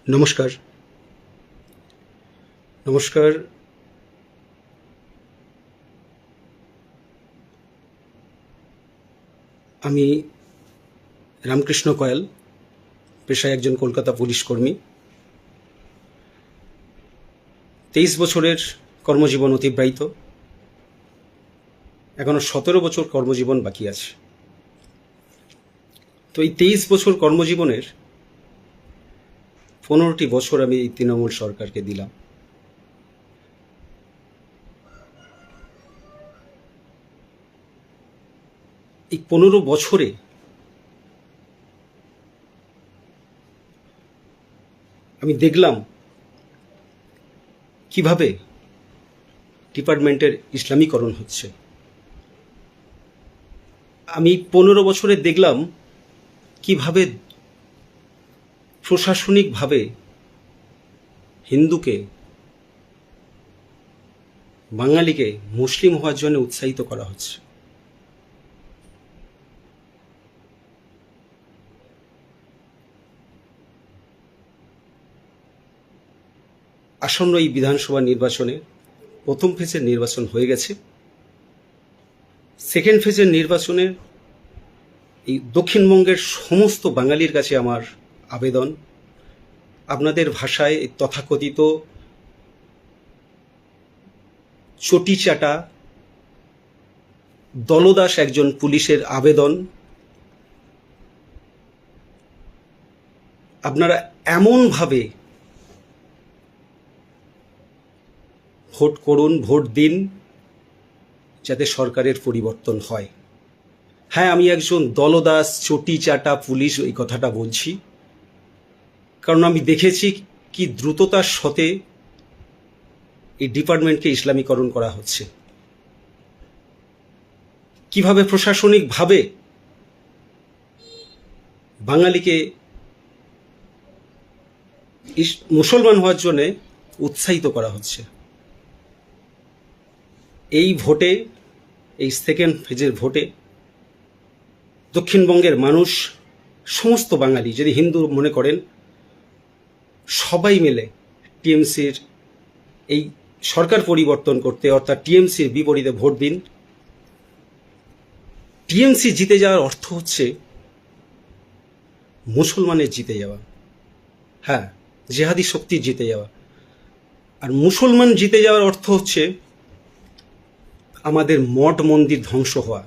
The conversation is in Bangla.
নমস্কার। নমস্কার। আমি রামকৃষ্ণ কয়াল, পেশায় একজন কলকাতা পুলিশ কর্মী। 23 বছরের কর্মজীবন অতিবাহিত, এখনো 17 বছর কর্মজীবন বাকি আছে। তো এই 23 বছর কর্মজীবনের 15টি বছর আমি এই তৃণমূল সরকারকে দিলাম। এই 15 বছরে আমি দেখলাম কিভাবে ডিপার্টমেন্টের ইসলামীকরণ হচ্ছে। আমি 15 বছরে দেখলাম কিভাবে প্রশাসনিকভাবে হিন্দুকে, বাঙালিকে মুসলিম হওয়ার জন্য উৎসাহিত করা হচ্ছে। আসন্ন এই বিধানসভা নির্বাচনে প্রথম ফেজের নির্বাচন হয়ে গেছে। সেকেন্ড ফেজের নির্বাচনে এই দক্ষিণবঙ্গের সমস্ত বাঙালির কাছে আমার আবেদন, আপনাদের ভাষায় এই তথাকথিত চটিচাটা দলদাস একজন পুলিশের আবেদন, আপনারা এমনভাবে ভোট করুন, ভোট দিন, যাতে সরকারের পরিবর্তন হয়। হ্যাঁ, আমি একজন দলদাস চটিচাটা পুলিশ এই কথাটা বলছি, কারণ আমি দেখেছি কি দ্রুততার সাথে এই ডিপার্টমেন্টকে ইসলামীকরণ করা হচ্ছে, কিভাবে প্রশাসনিকভাবে বাঙালিকে মুসলমান হওয়ার জন্য উৎসাহিত করা হচ্ছে। এই ভোটে, এই সেকেন্ড ফেজের ভোটে দক্ষিণবঙ্গের মানুষ, সমস্ত বাঙালি, যদি হিন্দু মনে করেন, সবাই মিলে টিএমসির এই সরকার পরিবর্তন করতে, অর্থাৎ টিএমসির বিপরীতে ভোট দিন। টিএমসি জিতে যাওয়ার অর্থ হচ্ছে মুসলমানের জিতে যাওয়া, হ্যাঁ, জেহাদি শক্তির জিতে যাওয়া। আর মুসলমান জিতে যাওয়ার অর্থ হচ্ছে আমাদের মঠ মন্দির ধ্বংস হওয়া।